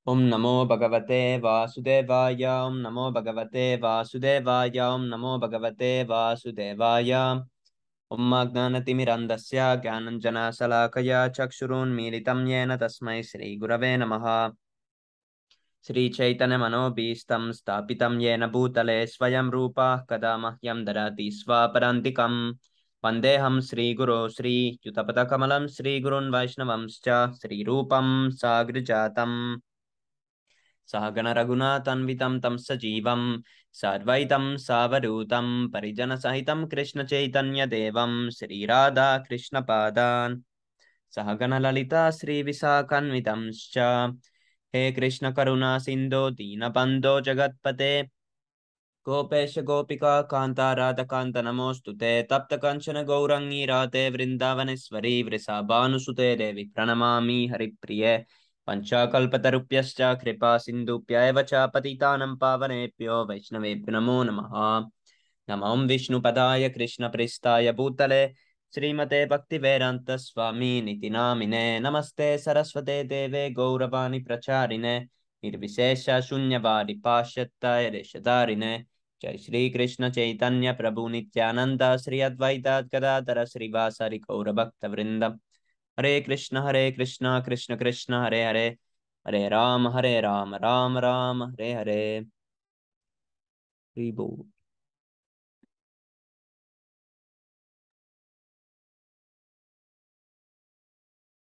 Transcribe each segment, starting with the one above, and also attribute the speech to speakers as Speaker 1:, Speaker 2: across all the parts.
Speaker 1: Om Namo Bhagavate Vasudevaya. Om Namo Bhagavate Vasudevaya. Om Namo Bhagavate Vasudevaya. Om Agnanatimirandasya Gyananjana Salakaya Chakshurun Militam Yena Tasmai Sri Gurave Namaha. Sri Chaitanya Manobhistam Stapitam Yena Bhutale Swayam Rupa Kada Mahyam Darati Swaparantikam. Vandeham Sri Guru Sri Yutapata Kamalam Sri Gurun Vaishnavamscha Sri Rupam Sagrijatam Sahagana Raghunatanvitam tam sajivam Sarvaitam Savadutam Parijana Sahitam Krishna Chaitanya Devam Sri Radha Krishna Padan Sahagana Lalita Sri Visakanvitamscha He Krishna Karuna Sindho Dinabandho Jagatpate Gopesh Gopika Kanta Radha Kanta Namostute Tapta Kanchana Gaurangi Rate Vrindavaneswari Vrisabhanusute Devi Pranamami Haripriye Panchakalpatarupyascha Kripa Sindhupya Eva cha Patitanam Pavanepyo Vaishnavebhyo Namo Namaha Namam Vishnu Padaya Krishna Pristaya Bhutale Srimate Bhaktivedanta Swami Niti Namine Namaste Saraswate Deve Gauravani Pracharine Nirvisesha Shunyavadi Pashattaya Deshadarine Jai Shri Krishna Chaitanya Prabhu Nityananda Sri Advaita Gadadhara Srivasari Gaura Bhakta Vrinda Hare Krishna Krishna Krishna Hare Hare Hare Ram Ram Ram Hare Hare Hare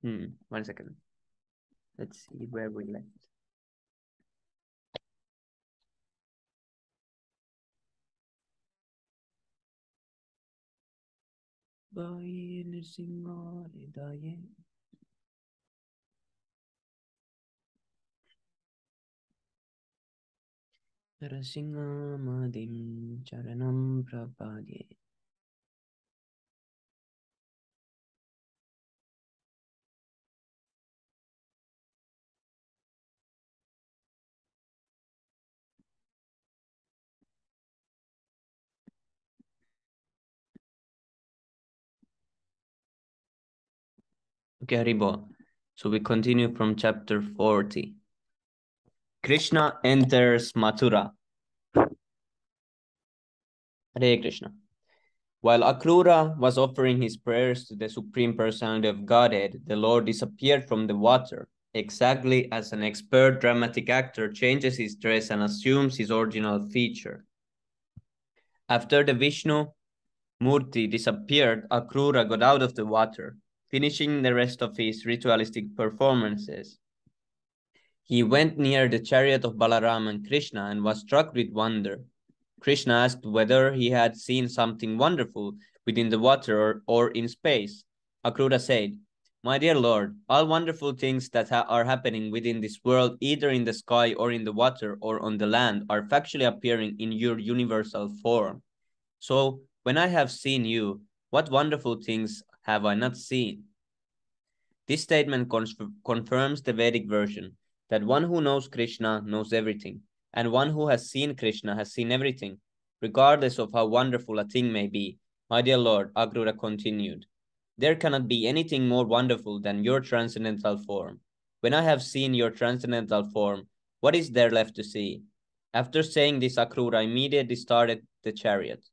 Speaker 1: 1 second. Let's see where we left. Narasimhamadim Charanam Prapadye. Okay, Haribo. So we continue from chapter 40. Krishna enters Mathura. Hare Krishna. While Akrura was offering his prayers to the Supreme Personality of Godhead, the Lord disappeared from the water, exactly as an expert dramatic actor changes his dress and assumes his original feature. After the Vishnu Murti disappeared, Akrura got out of the water, finishing the rest of his ritualistic performances. He went near the chariot of Balaram and Krishna and was struck with wonder. Krishna asked whether he had seen something wonderful within the water or in space. Akrura said, "My dear Lord, all wonderful things that are happening within this world, either in the sky or in the water or on the land, are factually appearing in your universal form. So, when I have seen you, what wonderful things have I not seen?" This statement confirms the Vedic version, that one who knows Krishna knows everything, and one who has seen Krishna has seen everything, regardless of how wonderful a thing may be. My dear Lord, Akrura continued, there cannot be anything more wonderful than your transcendental form. When I have seen your transcendental form, what is there left to see? After saying this, Akrura immediately started the chariot.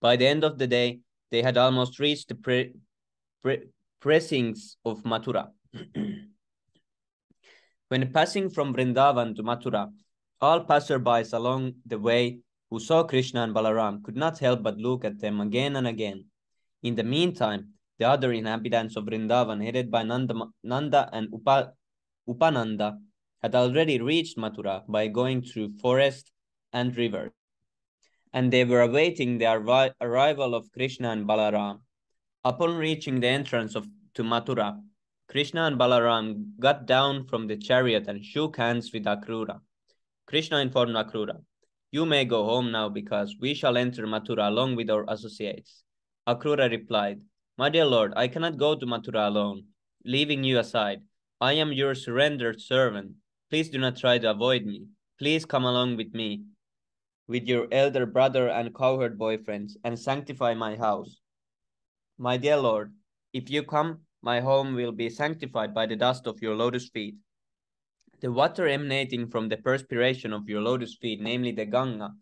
Speaker 1: By the end of the day, they had almost reached the precincts of Mathura. When passing from Vrindavan to Mathura, all passerbys along the way who saw Krishna and Balaram could not help but look at them again and again. In the meantime, the other inhabitants of Vrindavan, headed by Nanda and Upananda, had already reached Mathura by going through forest and rivers, and they were awaiting the arrival of Krishna and Balaram. Upon reaching the entrance to Mathura, Krishna and Balaram got down from the chariot and shook hands with Akrura. Krishna informed Akrura, "You may go home now because we shall enter Mathura along with our associates." Akrura replied, "My dear Lord, I cannot go to Mathura alone. Leaving you aside, I am your surrendered servant. Please do not try to avoid me. Please come along with me, with your elder brother and cowherd boyfriends, and sanctify my house. My dear Lord, if you come, my home will be sanctified by the dust of your lotus feet." The water emanating from the perspiration of your lotus feet, namely the Ganga,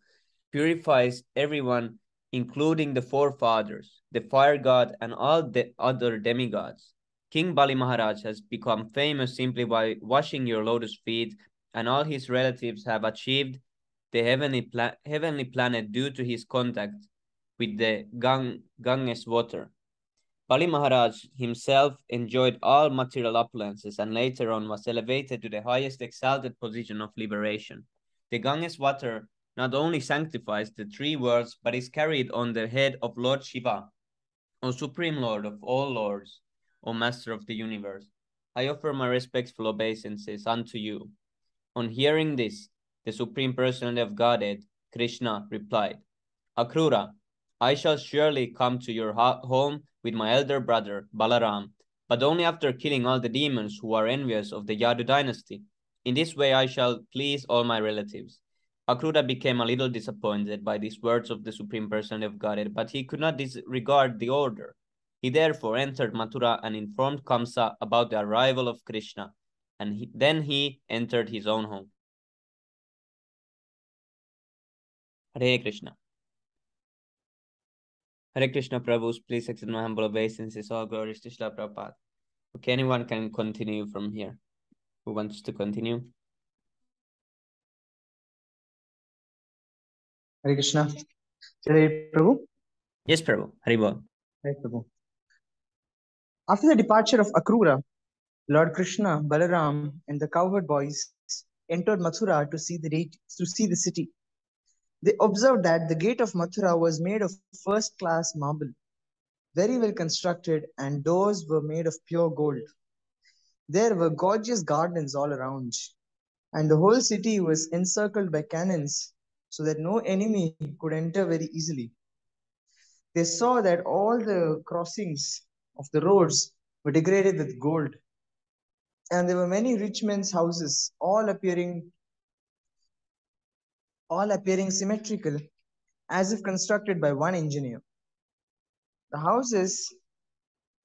Speaker 1: purifies everyone, including the forefathers, the fire god, and all the other demigods. King Bali Maharaj has become famous simply by washing your lotus feet, and all his relatives have achieved the heavenly planet due to his contact with the Ganges water. Bali Maharaj himself enjoyed all material opulences and later on was elevated to the highest exalted position of liberation. The Ganges water not only sanctifies the three worlds, but is carried on the head of Lord Shiva, O Supreme Lord of all lords, O Master of the universe. I offer my respectful obeisances unto you. On hearing this, the Supreme Personality of Godhead, Krishna, replied, Akrura, I shall surely come to your home with my elder brother, Balaram, but only after killing all the demons who are envious of the Yadu dynasty. In this way I shall please all my relatives. Akrura became a little disappointed by these words of the Supreme Personality of Godhead, but he could not disregard the order. He therefore entered Mathura and informed Kamsa about the arrival of Krishna, and then he entered his own home. Hare Krishna. Hare Krishna Prabhus, please accept my humble obeisances. All glories to Srila Prabhupada. Okay, anyone can continue from here. Who wants to continue?
Speaker 2: Hare Krishna. Hare Prabhu.
Speaker 1: Yes, Prabhu. Haribol.
Speaker 2: Hare Prabhu. After the departure of Akrura, Lord Krishna, Balaram, and the cowherd boys entered Mathura to see the city. They observed that the gate of Mathura was made of first-class marble, very well constructed, and doors were made of pure gold. There were gorgeous gardens all around, and the whole city was encircled by cannons so that no enemy could enter very easily. They saw that all the crossings of the roads were decorated with gold, and there were many rich men's houses, all appearing symmetrical, as if constructed by one engineer. The houses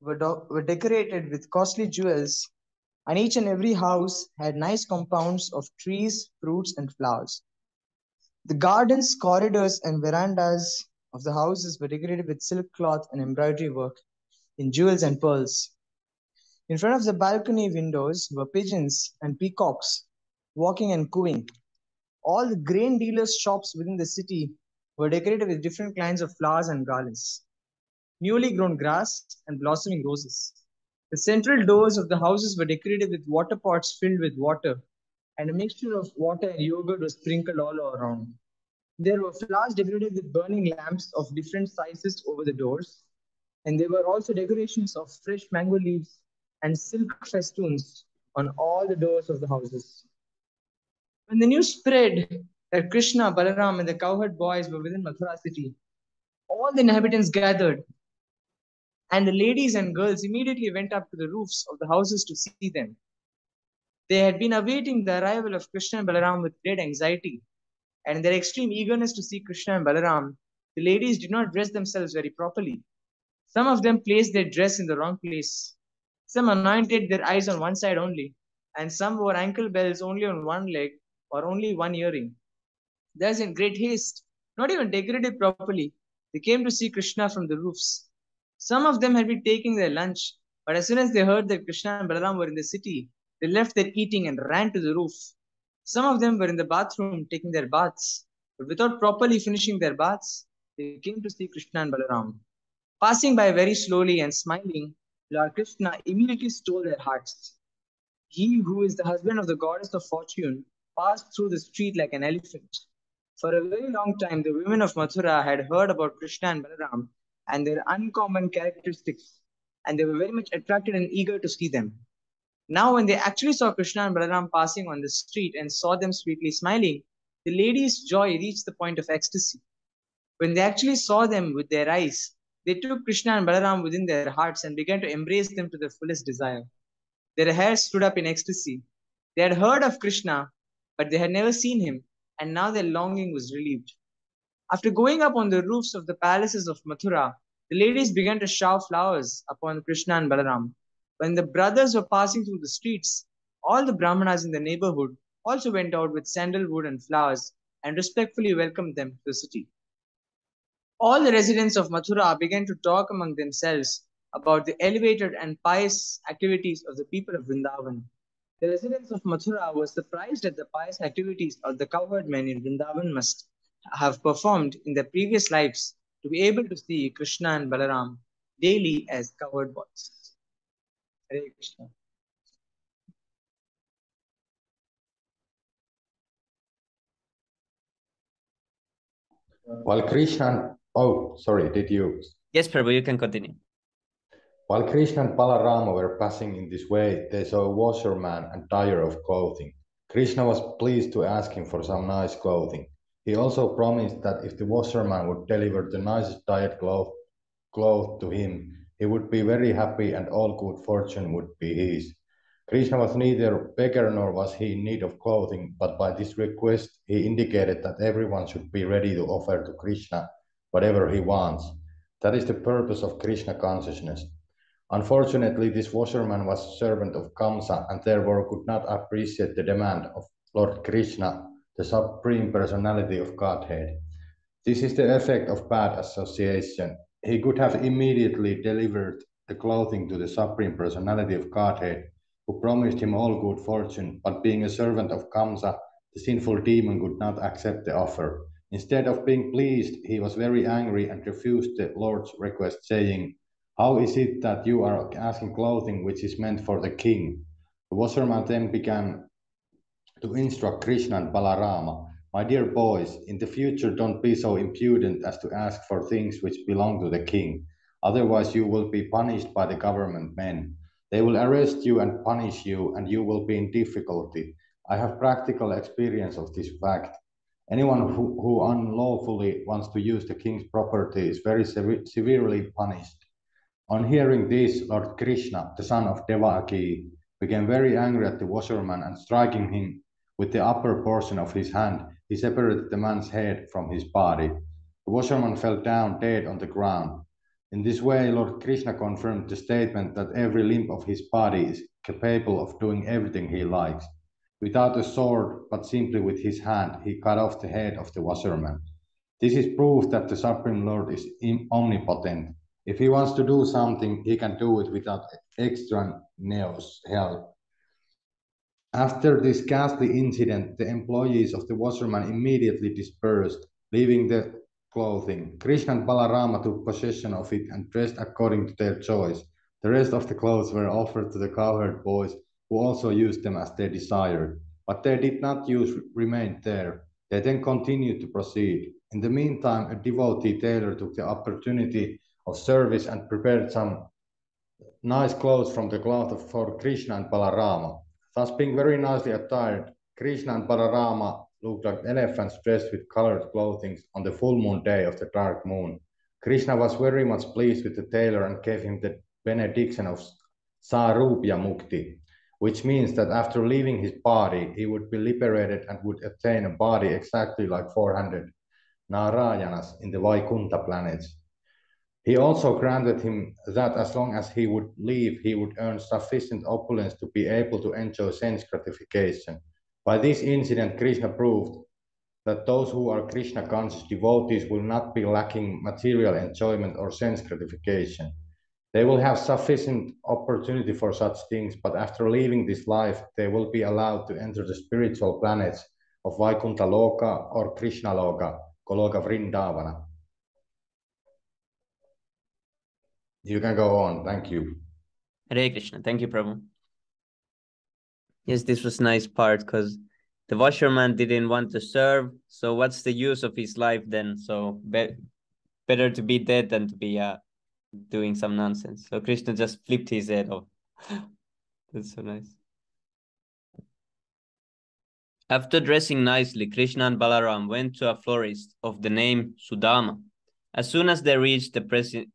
Speaker 2: were decorated with costly jewels, and each and every house had nice compounds of trees, fruits, and flowers. The gardens, corridors, and verandas of the houses were decorated with silk cloth and embroidery work in jewels and pearls. In front of the balcony windows were pigeons and peacocks walking and cooing. All the grain dealers' shops within the city were decorated with different kinds of flowers and garlands, newly grown grass, and blossoming roses. The central doors of the houses were decorated with water pots filled with water, and a mixture of water and yogurt was sprinkled all around. There were flowers decorated with burning lamps of different sizes over the doors, and there were also decorations of fresh mango leaves and silk festoons on all the doors of the houses. When the news spread that Krishna, Balaram, and the cowherd boys were within Mathura city, all the inhabitants gathered, and the ladies and girls immediately went up to the roofs of the houses to see them. They had been awaiting the arrival of Krishna and Balaram with great anxiety, and in their extreme eagerness to see Krishna and Balaram, the ladies did not dress themselves very properly. Some of them placed their dress in the wrong place. Some anointed their eyes on one side only, and some wore ankle bells only on one leg or only one earring. Thus, in great haste, not even decorated properly, they came to see Krishna from the roofs. Some of them had been taking their lunch, but as soon as they heard that Krishna and Balaram were in the city, they left their eating and ran to the roof. Some of them were in the bathroom taking their baths, but without properly finishing their baths, they came to see Krishna and Balaram. Passing by very slowly and smiling, Lord Krishna immediately stole their hearts. He, who is the husband of the goddess of fortune, passed through the street like an elephant. For a very long time, the women of Mathura had heard about Krishna and Balaram and their uncommon characteristics, and they were very much attracted and eager to see them. Now, when they actually saw Krishna and Balaram passing on the street and saw them sweetly smiling, the ladies' joy reached the point of ecstasy. When they actually saw them with their eyes, they took Krishna and Balaram within their hearts and began to embrace them to their fullest desire. Their hair stood up in ecstasy. They had heard of Krishna, but they had never seen him, and now their longing was relieved. After going up on the roofs of the palaces of Mathura, the ladies began to shower flowers upon Krishna and Balaram. When the brothers were passing through the streets, All the Brahmanas in the neighborhood also went out with sandalwood and flowers and respectfully welcomed them to the city. All the residents of Mathura began to talk among themselves about the elevated and pious activities of the people of Vrindavan. The residents of Mathura were surprised at the pious activities of the cowherd men in Vrindavan must have performed in their previous lives to be able to see Krishna and Balaram daily as cowherd boys. Hare Krishna.
Speaker 3: While Krishna, oh, sorry, did you?
Speaker 1: Yes, Prabhu, you can continue.
Speaker 3: While Krishna and Balarama were passing in this way, they saw a washerman and dyer of clothing. Krishna was pleased to ask him for some nice clothing. He also promised that if the washerman would deliver the nicest dyed cloth to him, he would be very happy and all good fortune would be his. Krishna was neither beggar nor was he in need of clothing, but by this request he indicated that everyone should be ready to offer to Krishna whatever he wants. That is the purpose of Krishna consciousness. Unfortunately, this washerman was a servant of Kamsa and therefore could not appreciate the demand of Lord Krishna, the Supreme Personality of Godhead. This is the effect of bad association. He could have immediately delivered the clothing to the Supreme Personality of Godhead, who promised him all good fortune, but being a servant of Kamsa, the sinful demon could not accept the offer. Instead of being pleased, he was very angry and refused the Lord's request, saying, "How is it that you are asking clothing which is meant for the king?" The washerman then began to instruct Krishna and Balarama, "My dear boys, in the future don't be so impudent as to ask for things which belong to the king. Otherwise you will be punished by the government men. They will arrest you and punish you, and you will be in difficulty. I have practical experience of this fact. Anyone who unlawfully wants to use the king's property is very severely punished." On hearing this, Lord Krishna, the son of Devaki, became very angry at the washerman and striking him with the upper portion of his hand, he separated the man's head from his body. The washerman fell down dead on the ground. In this way, Lord Krishna confirmed the statement that every limb of his body is capable of doing everything he likes. Without a sword, but simply with his hand, he cut off the head of the washerman. This is proof that the Supreme Lord is omnipotent. If he wants to do something, he can do it without extraneous help. After this ghastly incident, the employees of the washerman immediately dispersed, leaving the clothing. Krishna and Balarama took possession of it and dressed according to their choice. The rest of the clothes were offered to the cowherd boys, who also used them as they desired. But they did not remain there. They then continued to proceed. In the meantime, a devotee tailor took the opportunity of service and prepared some nice clothes from the cloth for Krishna and Balarama. Thus, being very nicely attired, Krishna and Balarama looked like elephants dressed with colored clothing on the full moon day of the dark moon. Krishna was very much pleased with the tailor and gave him the benediction of Sarupya Mukti, which means that after leaving his body, he would be liberated and would attain a body exactly like 400 Narayanas in the Vaikuntha planets. He also granted him that as long as he would live, he would earn sufficient opulence to be able to enjoy sense gratification. By this incident, Krishna proved that those who are Krishna conscious devotees will not be lacking material enjoyment or sense gratification. They will have sufficient opportunity for such things, but after leaving this life, they will be allowed to enter the spiritual planets of Vaikuntha Loka or Krishna Loka, Goloka Vrindavana. You can go on. Thank you.
Speaker 1: Hare Krishna. Thank you, Prabhu. Yes, this was a nice part because the washerman didn't want to serve. So what's the use of his life then? So better to be dead than to be doing some nonsense. So Krishna just flipped his head off. That's so nice. After dressing nicely, Krishna and Balaram went to a florist of the name Sudama. As soon as they reached the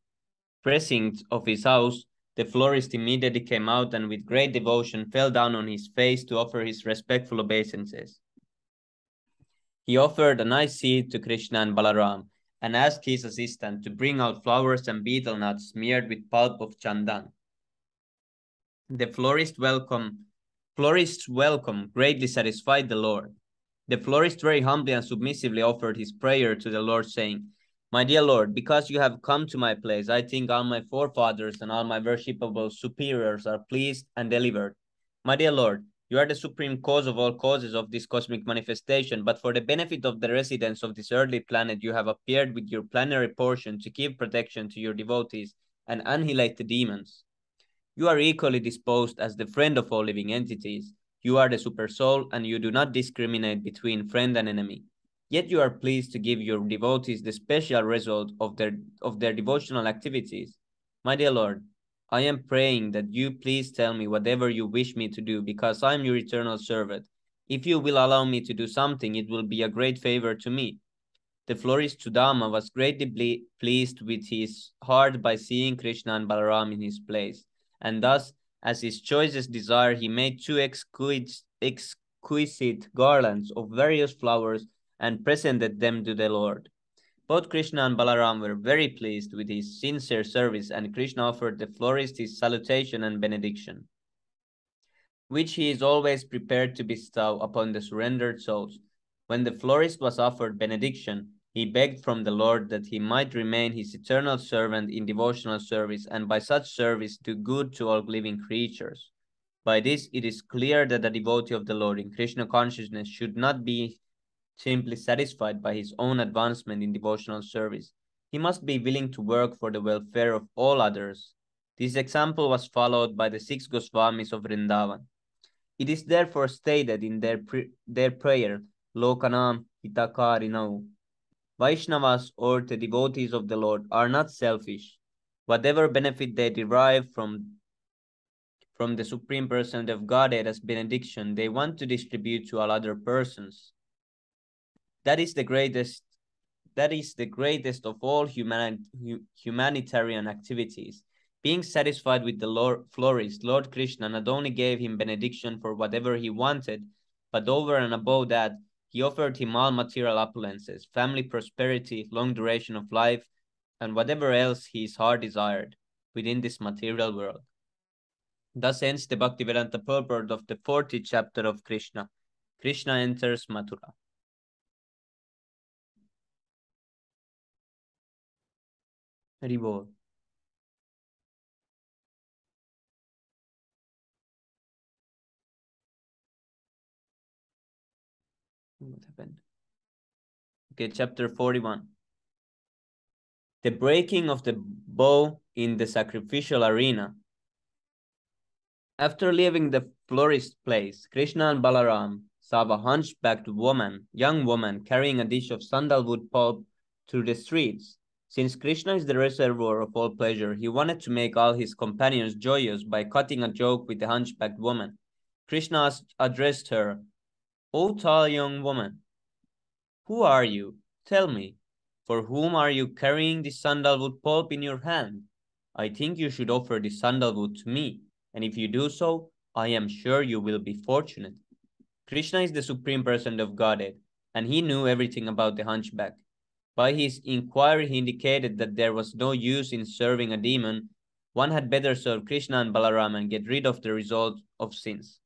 Speaker 1: precinct of his house, the florist immediately came out and with great devotion fell down on his face to offer his respectful obeisances. He offered a nice seed to Krishna and Balaram and asked his assistant to bring out flowers and betel nuts smeared with pulp of chandan. The florist welcomed florist's welcome greatly satisfied the Lord. The florist very humbly and submissively offered his prayer to the Lord, saying, My dear Lord, because you have come to my place, I think all my forefathers and all my worshipable superiors are pleased and delivered. My dear Lord, you are the supreme cause of all causes of this cosmic manifestation, but for the benefit of the residents of this earthly planet, you have appeared with your plenary portion to give protection to your devotees and annihilate the demons. You are equally disposed as the friend of all living entities. You are the super soul, and you do not discriminate between friend and enemy. Yet you are pleased to give your devotees the special result of their devotional activities. My dear Lord, I am praying that you please tell me whatever you wish me to do, because I am your eternal servant. If you will allow me to do something, it will be a great favor to me. The florist Sudama was greatly pleased with his heart by seeing Krishna and Balaram in his place, and thus, as his choicest desire, he made two exquisite garlands of various flowers and presented them to the Lord. Both Krishna and Balaram were very pleased with his sincere service, and Krishna offered the florist his salutation and benediction, which he is always prepared to bestow upon the surrendered souls. When the florist was offered benediction, he begged from the Lord that he might remain his eternal servant in devotional service, and by such service do good to all living creatures. By this, it is clear that the devotee of the Lord in Krishna consciousness should not be simply satisfied by his own advancement in devotional service. He must be willing to work for the welfare of all others. This example was followed by the six Goswamis of Vrindavan. It is therefore stated in their prayer, Lokanam Hitakarinau. Vaishnavas, or the devotees of the Lord, are not selfish. Whatever benefit they derive from the Supreme Person of Godhead as benediction, they want to distribute to all other persons. That is the greatest of all humanitarian activities. Being satisfied with the florist, Lord Krishna not only gave him benediction for whatever he wanted, but over and above that, he offered him all material opulences, family prosperity, long duration of life, and whatever else his heart desired within this material world. Thus ends the Bhaktivedanta purport of the 40th chapter of Krishna. Krishna enters Mathura. Haribol. What happened? Okay, chapter 41. The breaking of the bow in the sacrificial arena. After leaving the florist's place, Krishna and Balaram saw a hunchbacked young woman, carrying a dish of sandalwood pulp through the streets. Since Krishna is the reservoir of all pleasure, he wanted to make all his companions joyous by cutting a joke with the hunchbacked woman. Krishna addressed her, O tall young woman, who are you? Tell me, for whom are you carrying this sandalwood pulp in your hand? I think you should offer this sandalwood to me, and if you do so, I am sure you will be fortunate. Krishna is the Supreme Person of Godhead, and he knew everything about the hunchback. By his inquiry, he indicated that there was no use in serving a demon. One had better serve Krishna and Balaram and get rid of the result of sins.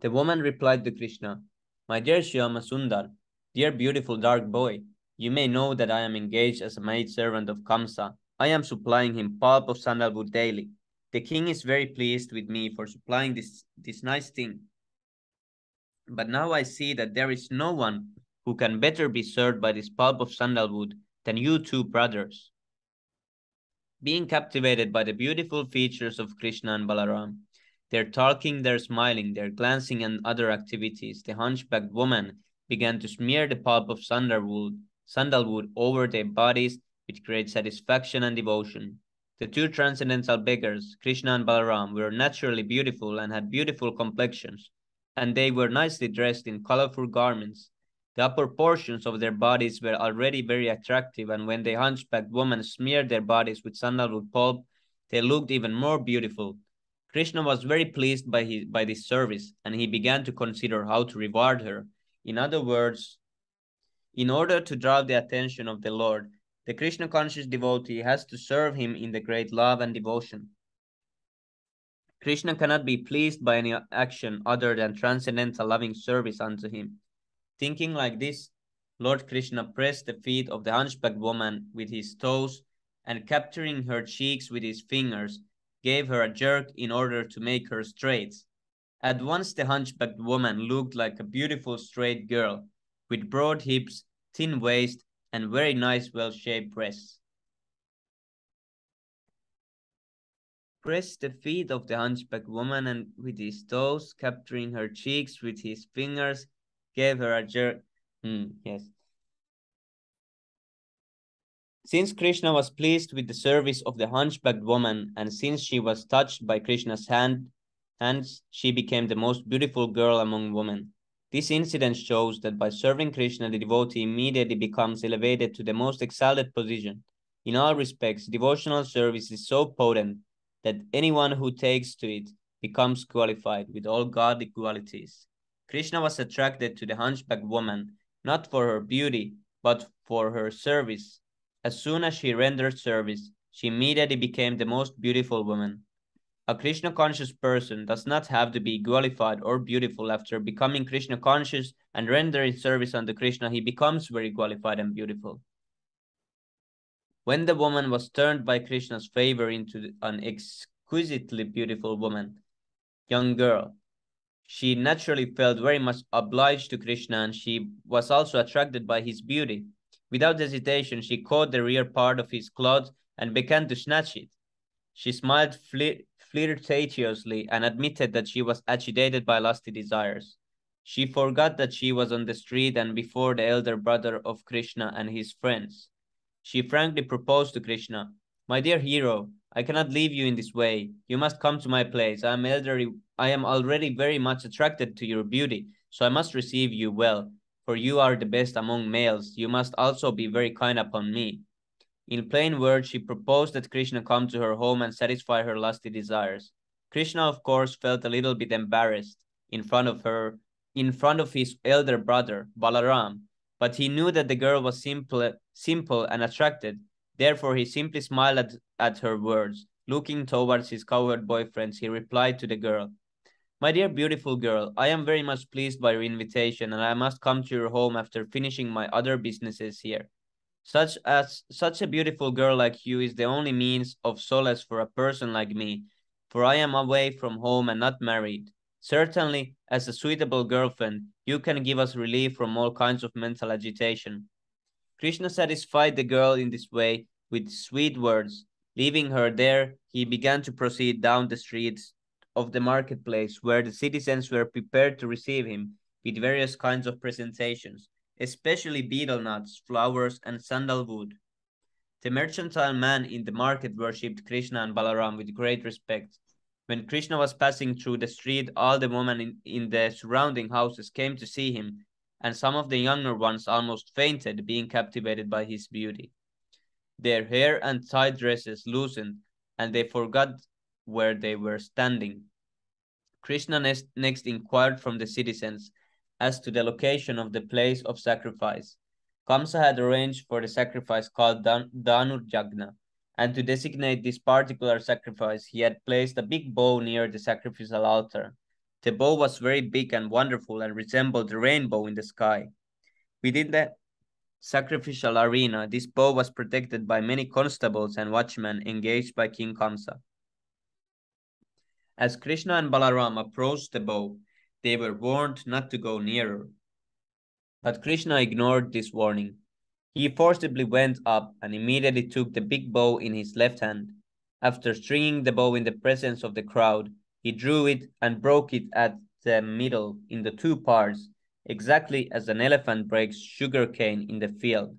Speaker 1: The woman replied to Krishna, My dear Shyama Sundar, dear beautiful dark boy, you may know that I am engaged as a maid-servant of Kamsa. I am supplying him pulp of sandalwood daily. The king is very pleased with me for supplying this nice thing. But now I see that there is no one who can better be served by this pulp of sandalwood than you two brothers. Being captivated by the beautiful features of Krishna and Balaram, their talking, their smiling, their glancing, and other activities, the hunchbacked woman began to smear the pulp of sandalwood over their bodies with great satisfaction and devotion. The two transcendental beggars, Krishna and Balaram, were naturally beautiful and had beautiful complexions, and they were nicely dressed in colorful garments. The upper portions of their bodies were already very attractive, and when the hunchbacked woman smeared their bodies with sandalwood pulp, they looked even more beautiful. Krishna was very pleased by this service, and he began to consider how to reward her. In other words, in order to draw the attention of the Lord, the Krishna-conscious devotee has to serve him in the great love and devotion. Krishna cannot be pleased by any action other than transcendental loving service unto him. Thinking like this, Lord Krishna pressed the feet of the hunchbacked woman with his toes and capturing her cheeks with his fingers, gave her a jerk in order to make her straight. At once the hunchbacked woman looked like a beautiful straight girl, with broad hips, thin waist, and very nice well-shaped breasts. Pressed the feet of the hunchbacked woman and with his toes, capturing her cheeks with his fingers, gave her a jerk. Yes. Since Krishna was pleased with the service of the hunchbacked woman, and since she was touched by Krishna's hands, she became the most beautiful girl among women. This incident shows that by serving Krishna, the devotee immediately becomes elevated to the most exalted position. In all respects, devotional service is so potent that anyone who takes to it becomes qualified with all godly qualities. Krishna was attracted to the hunchbacked woman, not for her beauty, but for her service. As soon as she rendered service, she immediately became the most beautiful woman. A Krishna conscious person does not have to be qualified or beautiful. After becoming Krishna conscious and rendering service unto Krishna, he becomes very qualified and beautiful. When the woman was turned by Krishna's favor into an exquisitely beautiful young girl, she naturally felt very much obliged to Krishna, and she was also attracted by his beauty. Without hesitation, she caught the rear part of his cloth and began to snatch it. She smiled flirtatiously and admitted that she was agitated by lusty desires. She forgot that she was on the street and before the elder brother of Krishna and his friends. She frankly proposed to Krishna, "My dear hero, I cannot leave you in this way. You must come to my place. I am already very much attracted to your beauty, so I must receive you well. For you are the best among males. You must also be very kind upon me." In plain words, she proposed that Krishna come to her home and satisfy her lusty desires. Krishna, of course, felt a little bit embarrassed in front of her, in front of his elder brother, Balaram, but he knew that the girl was simple and attracted. Therefore, he simply smiled at her words. Looking towards his cowherd boyfriends, he replied to the girl, "My dear beautiful girl, I am very much pleased by your invitation, and I must come to your home after finishing my other businesses here. Such a beautiful girl like you is the only means of solace for a person like me, for I am away from home and not married. Certainly, as a suitable girlfriend, you can give us relief from all kinds of mental agitation." Krishna satisfied the girl in this way with sweet words. Leaving her there, he began to proceed down the streets of the marketplace, where the citizens were prepared to receive him with various kinds of presentations, especially betel nuts, flowers, and sandalwood. The mercantile man in the market worshipped Krishna and Balaram with great respect. When Krishna was passing through the street, all the women in the surrounding houses came to see him, and some of the younger ones almost fainted, being captivated by his beauty. Their hair and tight dresses loosened, and they forgot where they were standing. Krishna next inquired from the citizens as to the location of the place of sacrifice. Kamsa had arranged for the sacrifice called Danur Jagna, and to designate this particular sacrifice, he had placed a big bow near the sacrificial altar. The bow was very big and wonderful and resembled the rainbow in the sky. Within the sacrificial arena, this bow was protected by many constables and watchmen engaged by King Kamsa. As Krishna and Balaram approached the bow, they were warned not to go nearer. But Krishna ignored this warning. He forcibly went up and immediately took the big bow in his left hand. After stringing the bow in the presence of the crowd, he drew it and broke it at the middle into two parts, exactly as an elephant breaks sugar cane in the field.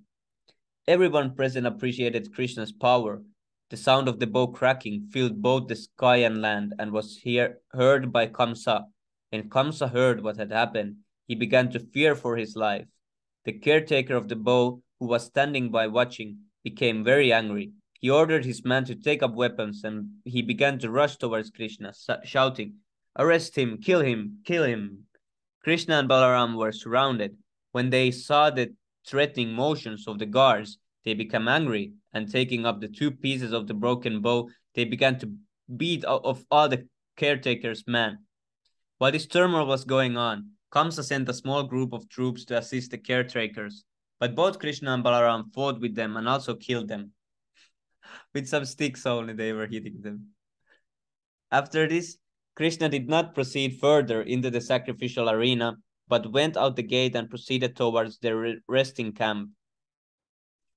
Speaker 1: Everyone present appreciated Krishna's power. The sound of the bow cracking filled both the sky and land and was heard by Kamsa. When Kamsa heard what had happened, he began to fear for his life. The caretaker of the bow, who was standing by watching, became very angry. He ordered his men to take up weapons and he began to rush towards Krishna, shouting, "Arrest him, kill him, kill him." Krishna and Balaram were surrounded. When they saw the threatening motions of the guards, they became angry, and taking up the two pieces of the broken bow, they began to beat off all the caretaker's man. While this turmoil was going on, Kamsa sent a small group of troops to assist the caretakers, but both Krishna and Balaram fought with them and also killed them. With some sticks only, they were hitting them. After this, Krishna did not proceed further into the sacrificial arena, but went out the gate and proceeded towards their resting camp.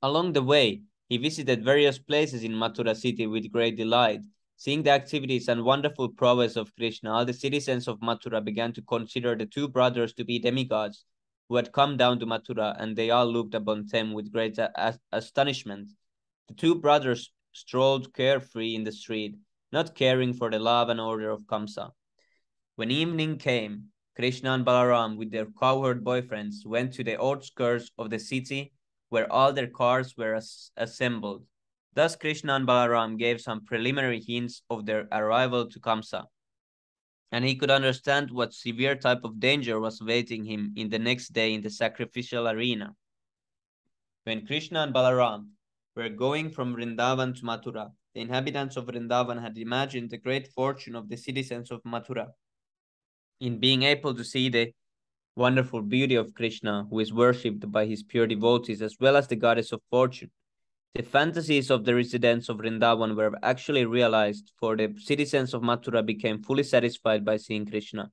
Speaker 1: Along the way, he visited various places in Mathura city with great delight. Seeing the activities and wonderful prowess of Krishna, all the citizens of Mathura began to consider the two brothers to be demigods who had come down to Mathura, and they all looked upon them with great astonishment. The two brothers strolled carefree in the street, not caring for the love and order of Kamsa. When evening came, Krishna and Balaram, with their cowherd boyfriends, went to the outskirts of the city where all their cars were assembled. Thus, Krishna and Balaram gave some preliminary hints of their arrival to Kamsa, and he could understand what severe type of danger was awaiting him in the next day in the sacrificial arena. When Krishna and Balaram were going from Vrindavan to Mathura, the inhabitants of Vrindavan had imagined the great fortune of the citizens of Mathura in being able to see the wonderful beauty of Krishna, who is worshipped by his pure devotees, as well as the goddess of fortune. The fantasies of the residents of Vrindavan were actually realized, for the citizens of Mathura became fully satisfied by seeing Krishna.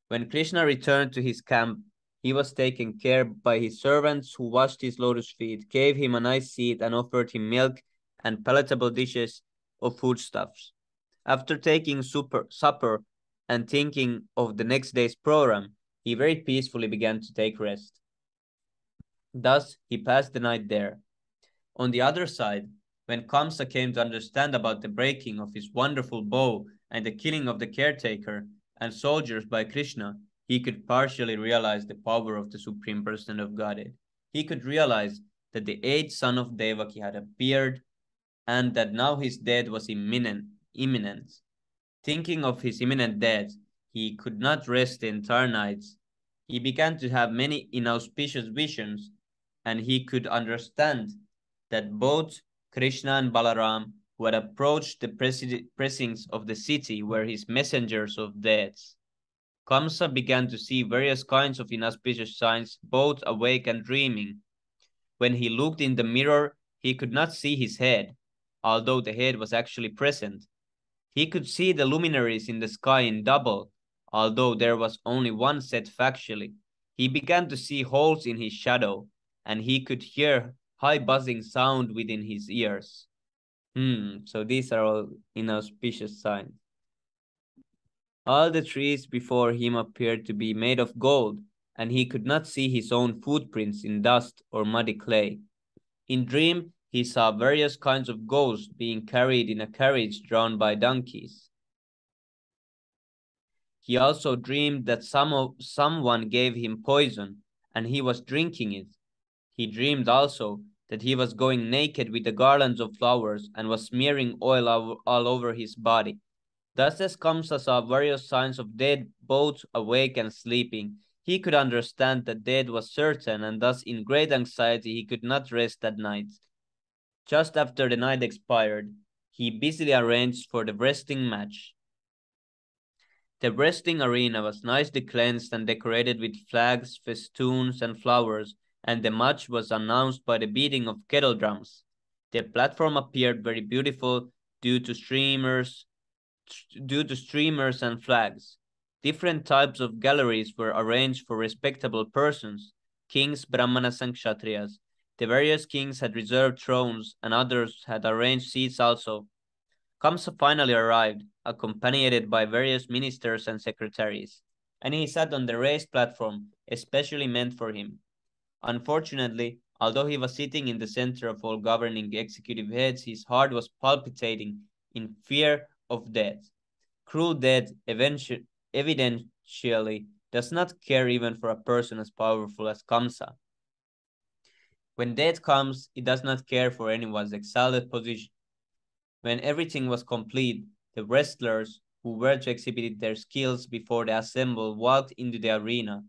Speaker 1: When Krishna returned to his camp, he was taken care of by his servants, who washed his lotus feet, gave him a nice seat, and offered him milk and palatable dishes of foodstuffs. After taking supper and thinking of the next day's program, he very peacefully began to take rest. Thus, he passed the night there. On the other side, when Kamsa came to understand about the breaking of his wonderful bow and the killing of the caretaker and soldiers by Krishna, he could partially realize the power of the Supreme Person of Godhead. He could realize that the eighth son of Devaki had appeared and that now his death was imminent. Thinking of his imminent death, he could not rest the entire nights. He began to have many inauspicious visions, and he could understand that both Krishna and Balaram, who had approached the precincts of the city, were his messengers of death. Kamsa began to see various kinds of inauspicious signs, both awake and dreaming. When he looked in the mirror, he could not see his head, although the head was actually present. He could see the luminaries in the sky in double, although there was only one set factually. He began to see holes in his shadow, and he could hear high buzzing sound within his ears. So these are all inauspicious signs. All the trees before him appeared to be made of gold, and he could not see his own footprints in dust or muddy clay. In dream, he saw various kinds of ghosts being carried in a carriage drawn by donkeys. He also dreamed that someone gave him poison, and he was drinking it. He dreamed also that he was going naked with the garlands of flowers and was smearing oil all over his body. Thus, as Kamsa saw various signs of death, both awake and sleeping, he could understand that death was certain, and thus in great anxiety he could not rest that night. Just after the night expired, he busily arranged for the wrestling match. The wrestling arena was nicely cleansed and decorated with flags, festoons, and flowers, and the match was announced by the beating of kettle drums. The platform appeared very beautiful due to streamers and flags. Different types of galleries were arranged for respectable persons, kings, brahmanas, and kshatriyas. The various kings had reserved thrones, and others had arranged seats also. Kamsa finally arrived, accompanied by various ministers and secretaries, and he sat on the raised platform, especially meant for him. Unfortunately, although he was sitting in the center of all governing executive heads, his heart was palpitating in fear of death. Cruel death evidentially does not care even for a person as powerful as Kamsa. When death comes, it does not care for anyone's exalted position. When everything was complete, the wrestlers who were to exhibit their skills before the assembly walked into the arena.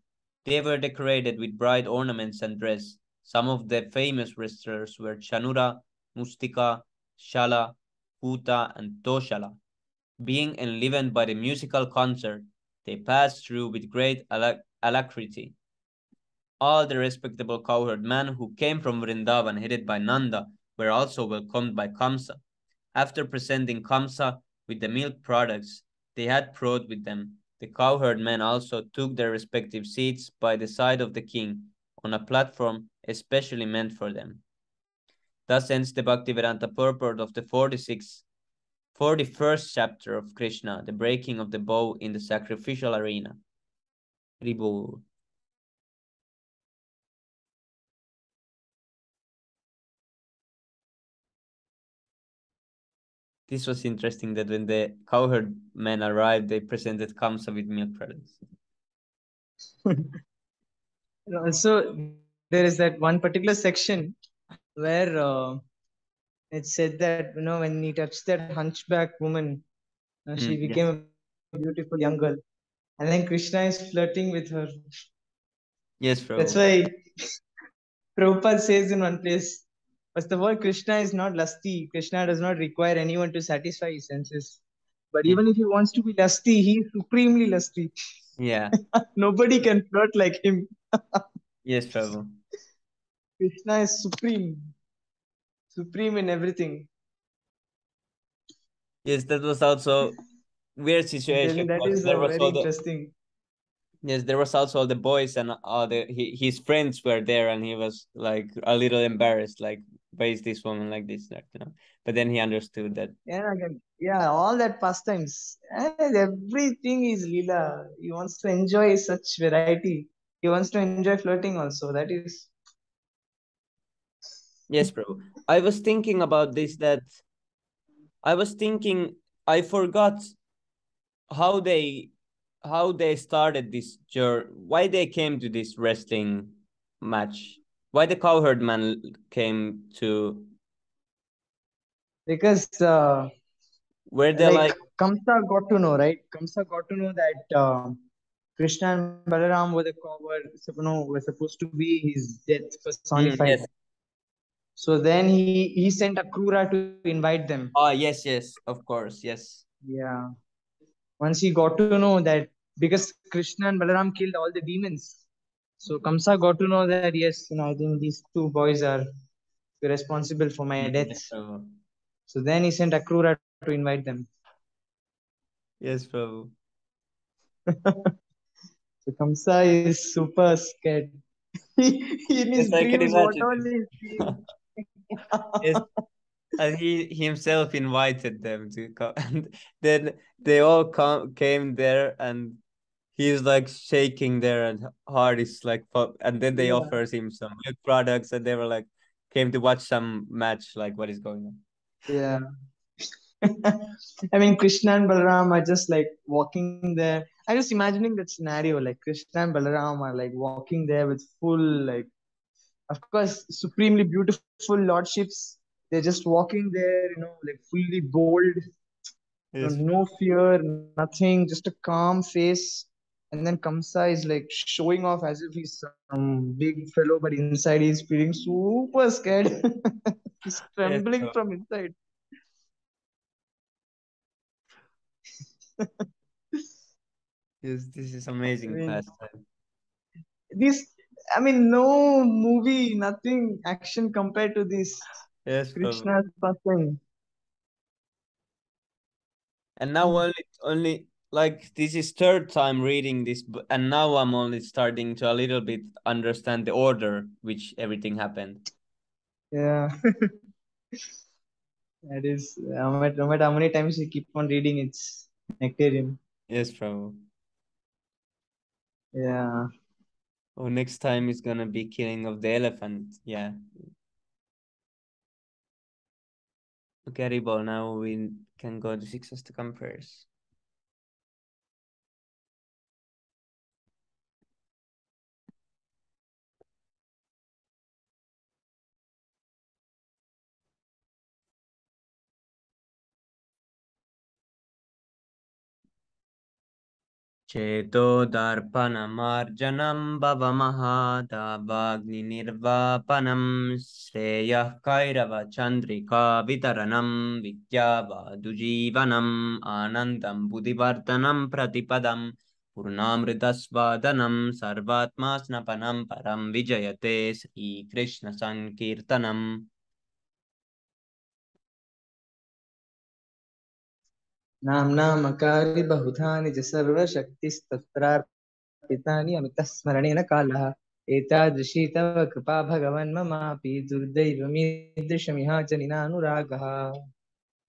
Speaker 1: They were decorated with bright ornaments and dress. Some of the famous wrestlers were Chanura, Mustika, Shala, Kuta, and Toshala. Being enlivened by the musical concert, they passed through with great alacrity. All the respectable cowherd men who came from Vrindavan headed by Nanda were also welcomed by Kamsa. After presenting Kamsa with the milk products they had brought with them, the cowherd men also took their respective seats by the side of the king on a platform especially meant for them. Thus ends the Bhaktivedanta purport of the 41st chapter of Krishna, the breaking of the bow in the sacrificial arena. Ribu. This was interesting that when the cowherd men arrived, they presented Kamsa with milk products.
Speaker 2: Also, there is that one particular section where it said that when he touched that hunchback woman, she became
Speaker 1: Yes.
Speaker 2: a beautiful young girl, and then Krishna is flirting with her.
Speaker 1: Yes,
Speaker 2: That's
Speaker 1: Prabhu.
Speaker 2: why Prabhupada says in one place, first of all, Krishna is not lusty. Krishna does not require anyone to satisfy his senses. But
Speaker 1: Yeah.
Speaker 2: even if he wants to be lusty, he is supremely lusty.
Speaker 1: Yeah.
Speaker 2: Nobody can flirt like him.
Speaker 1: Yes, Prabhu.
Speaker 2: Krishna is supreme, supreme in everything.
Speaker 1: Yes, that was also weird
Speaker 2: I'm
Speaker 1: situation
Speaker 2: telling that
Speaker 1: because
Speaker 2: is
Speaker 1: there was
Speaker 2: very
Speaker 1: all the
Speaker 2: interesting.
Speaker 1: yes, there was also all the boys and all his friends were there, and he was like a little embarrassed, like why is this woman like this, like. But then he understood that.
Speaker 2: Yeah, again, yeah, all that pastimes, and everything is Leela. He wants to enjoy such variety. He wants to enjoy flirting also. That is,
Speaker 1: Yes, Prabhu. I was thinking about this that I was thinking I forgot how they how they started this journey, why they came to this wrestling match, why the cowherd man came to
Speaker 2: because
Speaker 1: where they
Speaker 2: like
Speaker 1: like
Speaker 2: Kamsa got to know, right? Kamsa got to know that Krishna and Balaram were supposed to be his death personified.
Speaker 1: yes.
Speaker 2: So then he sent Akrura to invite them.
Speaker 1: Oh, yes, yes, of course, yes.
Speaker 2: Yeah. Once he got to know that because Krishna and Balaram killed all the demons, so Kamsa got to know that yes, I think these two boys are responsible for my death.
Speaker 1: Yes, Prabhu.
Speaker 2: So then he sent Akrura to invite them.
Speaker 1: Yes, Prabhu.
Speaker 2: So Kamsa is super scared. In his
Speaker 1: Yes, I can
Speaker 2: dreams, what
Speaker 1: imagine
Speaker 2: all
Speaker 1: it.
Speaker 2: he's seeing.
Speaker 1: Yes, and he himself invited them to come, and then they all came there, and he's like shaking there, and heart is like, and then they
Speaker 2: Yeah,
Speaker 1: offers him some milk products, and they were like, came to watch some match, like what is going on.
Speaker 2: yeah. I mean, Krishna and Balaram are just like walking there. I'm just imagining that scenario, like Krishna and Balaram are like walking there with full, like, of course, supremely beautiful lordships. They're just walking there, like fully bold,
Speaker 1: Yes,
Speaker 2: no fear, nothing, just a calm face. And then Kamsa is like showing off as if he's some big fellow, but inside he's feeling super scared. He's
Speaker 1: yes,
Speaker 2: trembling
Speaker 1: bro.
Speaker 2: from inside.
Speaker 1: Yes, this is
Speaker 2: I
Speaker 1: amazing
Speaker 2: mean,
Speaker 1: pastime.
Speaker 2: this, I mean, no movie, nothing action compared to this
Speaker 1: Yes, bro.
Speaker 2: Krishna's pastime.
Speaker 1: And now only like this is third time reading this, and now I'm only starting to a little bit understand the order which everything happened.
Speaker 2: Yeah, that is, no matter how many times you keep on reading, it's nectarian.
Speaker 1: Yes, bro.
Speaker 2: Yeah.
Speaker 1: Oh, next time is gonna be killing of the elephant. Yeah. Okay, Ribble, now we can go to six to come first. चेतो दर्पणमार्जनं भवमहादावाग्निर्वापनं श्रेयः कैरवचन्द्रिका वितरणं विद्यावादुजीवनम् आनन्दं बुद्धिवर्धनं प्रतिपदं पूर्णामृतस्वादनं सर्वात्मा स्नपनं परं विजयते श्रीकृष्णसङ्कीर्तनम्।
Speaker 2: नाम्नामकारि बहुधानि च सर्वशक्तिस्तत्रार्पितानि अमितः स्मरणेन कालः एतादृशी तव कृपा भगवन् ममापि दुर्दैवमीदृशमिहा च निनानुरागः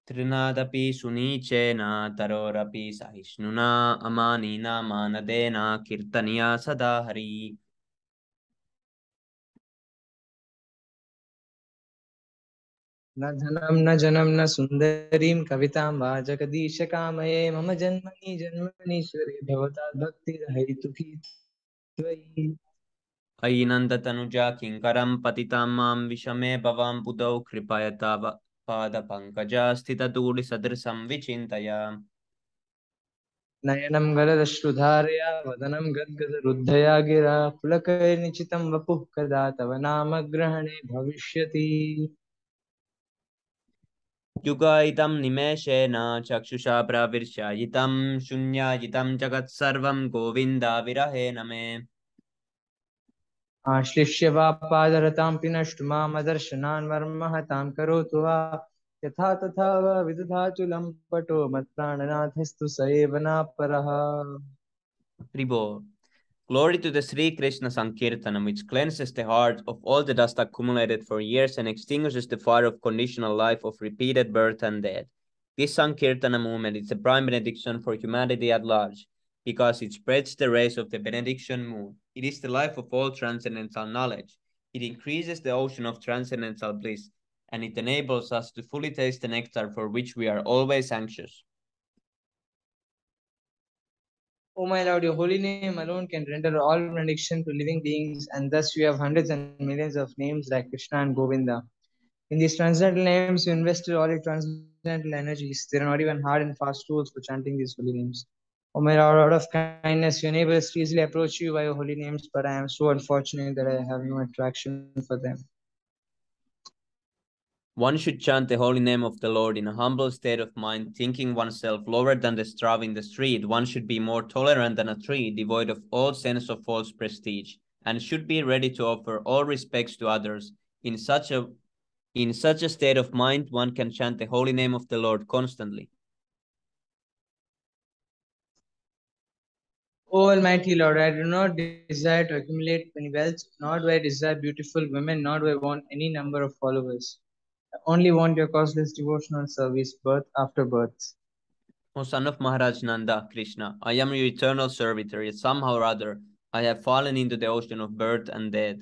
Speaker 1: तृणादपि सुनीचेन तरोरपि सहिष्णुना अमानिना मानदेन कीर्तनीया सदा हरि।
Speaker 2: न धनं न जनं न सुन्दरीं कवितां वा जगदीश कामये मम जन्मनि जन्मनीश्वरे भवतात् भक्तिरहैतुकी त्वयि
Speaker 1: अयि नन्दतनुजा किङ्करं पतितां मां विषमे भवां बुधौ कृपया तव पादपङ्कजा स्थितधूलिसदृशं विचिन्तय।
Speaker 2: नयनं गलदश्रुधारया वदनं गद्गदरुद्धया गिरा पुलकैर्निचितं वपुः कदा तव नाम ग्रहणे भविष्यति
Speaker 1: युगायितं निमेषेण चक्षुषा प्रविश्यायितं शून्यायितं जगत्सर्वं गोविन्दाविरहेण मे।
Speaker 2: आश्लिष्य वा पादरतां पिनष्टु मामदर्शनान् वर्महतां करोतु वा यथा तथा वा विदधातुलं पटो मत्प्राणनाथस्तु स एव नापरः
Speaker 1: Tribor. Glory to the Sri Krishna Sankirtanam, which cleanses the heart of all the dust accumulated for years and extinguishes the fire of conditional life of repeated birth and death. This Sankirtana movement is a prime benediction for humanity at large, because it spreads the rays of the benediction moon. It is the life of all transcendental knowledge. It increases the ocean of transcendental bliss, and it enables us to fully taste the nectar for which we are always anxious.
Speaker 2: O my Lord, your holy name alone can render all benediction to living beings, and thus you have hundreds and millions of names like Krishna and Govinda. In these transcendental names, you invested all your transcendental energies. There are not even hard and fast rules for chanting these holy names. O my Lord, out of kindness, you enable us to easily approach you by your holy names, but I am so unfortunate that I have no attraction for them.
Speaker 1: One should chant the holy name of the Lord in a humble state of mind, thinking oneself lower than the straw in the street. One should be more tolerant than a tree, devoid of all sense of false prestige, and should be ready to offer all respects to others. In such a state of mind, one can chant the holy name of the Lord constantly.
Speaker 2: O Almighty Lord, I do not desire to accumulate any wealth, nor do I desire beautiful women, nor do I want any number of followers. I only want your causeless devotional service, birth after birth.
Speaker 1: O son of Maharaj Nanda, Krishna, I am your eternal servitor, yet somehow or other I have fallen into the ocean of birth and death.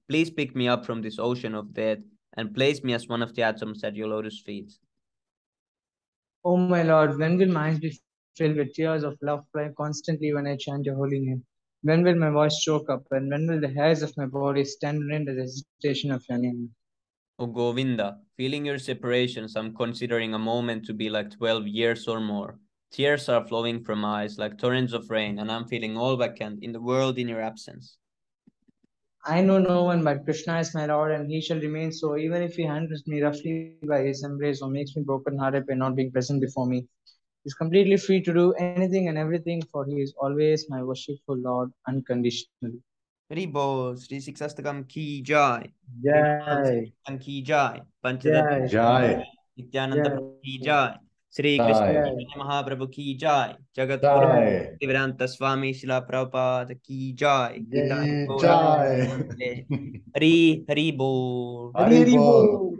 Speaker 1: Please pick me up from this ocean of death and place me as one of the atoms at your lotus feet.
Speaker 2: O my Lord, when will my eyes be filled with tears of love flowing constantly when I chant your holy name? When will my voice choke up, and when will the hairs of my body stand in the hesitation of your name?
Speaker 1: O Govinda, feeling your separations, I'm considering a moment to be like 12 years or more. Tears are flowing from my eyes like torrents of rain, and I'm feeling all vacant in the world in your absence.
Speaker 2: I know no one but Krishna is my Lord, and he shall remain so, even if he handles me roughly by his embrace or makes me broken hearted by not being present before me. He is completely free to do anything and everything, for he is always my worshipful Lord unconditionally.
Speaker 1: Haribo, Sri Siksastakam ki jai. Haribo,
Speaker 2: Jai,
Speaker 1: Sankirtan ki jai. Panchadata
Speaker 2: Jai,
Speaker 1: ki
Speaker 3: Jai,
Speaker 1: jai. Nityananda
Speaker 2: Jai,
Speaker 1: Prabhu ki jai. Sri Krishna
Speaker 3: Jai,
Speaker 2: Jai,
Speaker 1: Chaitanya Mahaprabhu ki jai. Jagat Guru
Speaker 2: Jai,
Speaker 3: Jai,
Speaker 1: Bhaktivedanta Swami Srila Prabhupada ki jai. Nitai
Speaker 2: Jai,
Speaker 1: Gaura
Speaker 3: Jai.
Speaker 2: Jai.
Speaker 1: Premanande. Hari Hari Bol.
Speaker 2: Hari Hari
Speaker 3: Haribo.
Speaker 2: Bol.